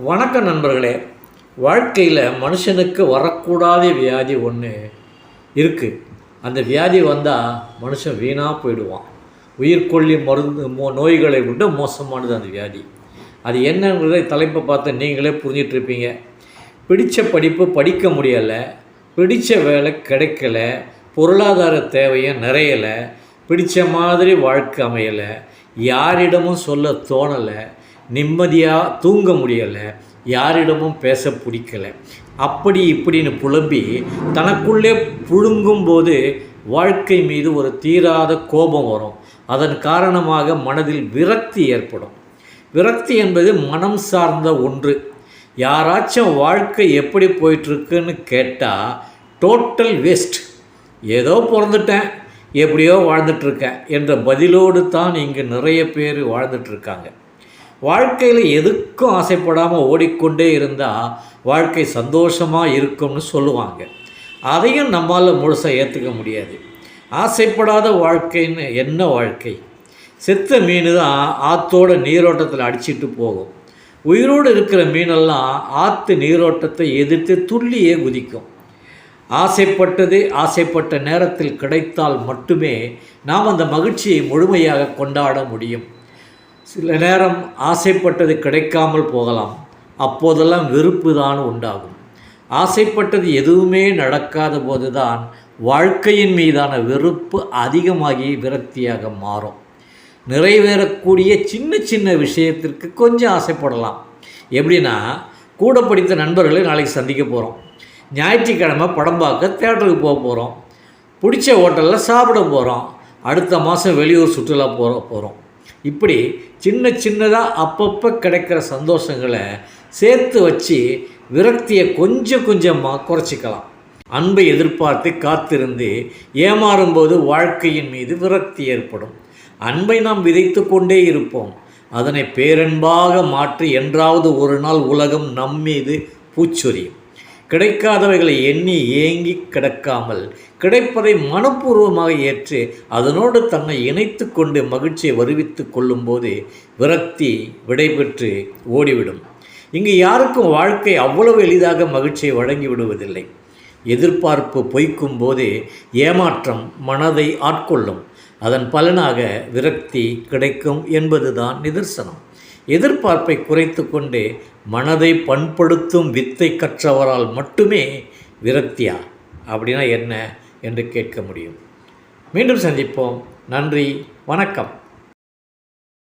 வணக்கம் நண்பர்களே. வாழ்க்கையில் மனுஷனுக்கு வரக்கூடாத வியாதி ஒன்று இருக்குது. அந்த வியாதி வந்தால் மனுஷன் வீணாக போயிடுவான். உயிர்கொல்லி மருந்து நோய்களை விட மோசமானது அந்த வியாதி. அது என்னங்கிறத தலைப்பை பார்த்து நீங்களே புரிஞ்சிட்ருப்பீங்க. பிடித்த படிப்பு படிக்க முடியலை, பிடித்த வேலை கிடைக்கல, பொருளாதார தேவையும் நிறையலை, பிடித்த மாதிரி வாழ்க்கை அமையலை, யாரிடமும் சொல்ல தோணலை, நிம்மதியாக தூங்க முடியலை, யாரிடமும் பேச பிடிக்கலை, அப்படி இப்படின்னு புலம்பி தனக்குள்ளே புழுங்கும்போது வாழ்க்கை மீது ஒரு தீராத கோபம் வரும். அதன் காரணமாக மனதில் விரக்தி ஏற்படும். விரக்தி என்பது மனம் சார்ந்த ஒன்று. யாராச்சும் வாழ்க்கை எப்படி போயிட்டுருக்குன்னு கேட்டால் டோட்டல் வேஸ்ட், ஏதோ பிறந்துட்டேன் எப்படியோ வாழ்ந்துட்டுருக்கேன் என்ற பதிலோடு தான் இங்கே நிறைய பேர் வாழ்ந்துட்டுருக்காங்க. வாழ்க்கையில் எதுக்கும் ஆசைப்படாமல் ஓடிக்கொண்டே இருந்தால் வாழ்க்கை சந்தோஷமாக இருக்கும்னு சொல்லுவாங்க. அதையும் நம்மால் முழுசாக ஏற்றுக்க முடியாது. ஆசைப்படாத வாழ்க்கைன்னு என்ன வாழ்க்கை? செத்த மீன் தான் ஆற்றோட நீரோட்டத்தில் அடிச்சிட்டு போகும். உயிரோடு இருக்கிற மீனெல்லாம் ஆற்று நீரோட்டத்தை எதிர்த்து துள்ளியே குதிக்கும். ஆசைப்பட்ட நேரத்தில் கிடைத்தால் மட்டுமே நாம் அந்த மகிழ்ச்சியை முழுமையாக கொண்டாட முடியும். சில நேரம் ஆசைப்பட்டது கிடைக்காமல் போகலாம். அப்போதெல்லாம் வெறுப்பு தான் உண்டாகும். ஆசைப்பட்டது எதுவுமே நடக்காத போது தான் வாழ்க்கையின் மீதான வெறுப்பு அதிகமாகி விரக்தியாக மாறும். நிறைவேறக்கூடிய சின்ன சின்ன விஷயத்திற்கு கொஞ்சம் ஆசைப்படலாம். எப்படின்னா, கூட படித்த நண்பர்களை நாளைக்கு சந்திக்க போகிறோம், ஞாயிற்றுக்கிழமை படம் பார்க்க தேட்டருக்கு போக போகிறோம், பிடிச்ச ஹோட்டலில் சாப்பிட போகிறோம், அடுத்த மாதம் வெளியூர் சுற்றுலா போகிறோம். இப்படி சின்னதாக அப்பப்போ கிடைக்கிற சந்தோஷங்களை சேர்த்து வச்சு விரக்தியை கொஞ்சம் கொஞ்சமாக குறைச்சிக்கலாம். அன்பை எதிர்பார்த்து காத்திருந்து ஏமாறும்போது வாழ்க்கையின் மீது விரக்தி ஏற்படும். அன்பை நாம் விதைத்து கொண்டே இருப்போம். அதனை பேரன்பாக மாற்றி என்றாவது ஒரு நாள் உலகம் நம்மீது பூச்சொரியும். கிடைக்காதவைகளை எண்ணி ஏங்கி கிடக்காமல் கிடைப்பதை மனப்பூர்வமாக ஏற்று அதனோடு தன்னை இணைத்து கொண்டு மகிழ்ச்சியை வருவித்து கொள்ளும்போது விரக்தி விடைபெற்று ஓடிவிடும். இங்கு யாருக்கும் வாழ்க்கை அவ்வளவு எளிதாக மகிழ்ச்சியை வழங்கி விடுவதில்லை. எதிர்பார்ப்பு பொய்க்கும் போது ஏமாற்றம் மனதை ஆட்கொள்ளும். அதன் பலனாக விரக்தி கிடைக்கும் என்பதுதான் நிதர்சனம். எதிர்பார்ப்பை குறைத்து கொண்டு மனதை பண்படுத்தும் வித்தை கற்றவரால் மட்டுமே விரக்தியா அப்படின்னா என்ன என்று கேட்க முடியும். மீண்டும் சந்திப்போம். நன்றி, வணக்கம்.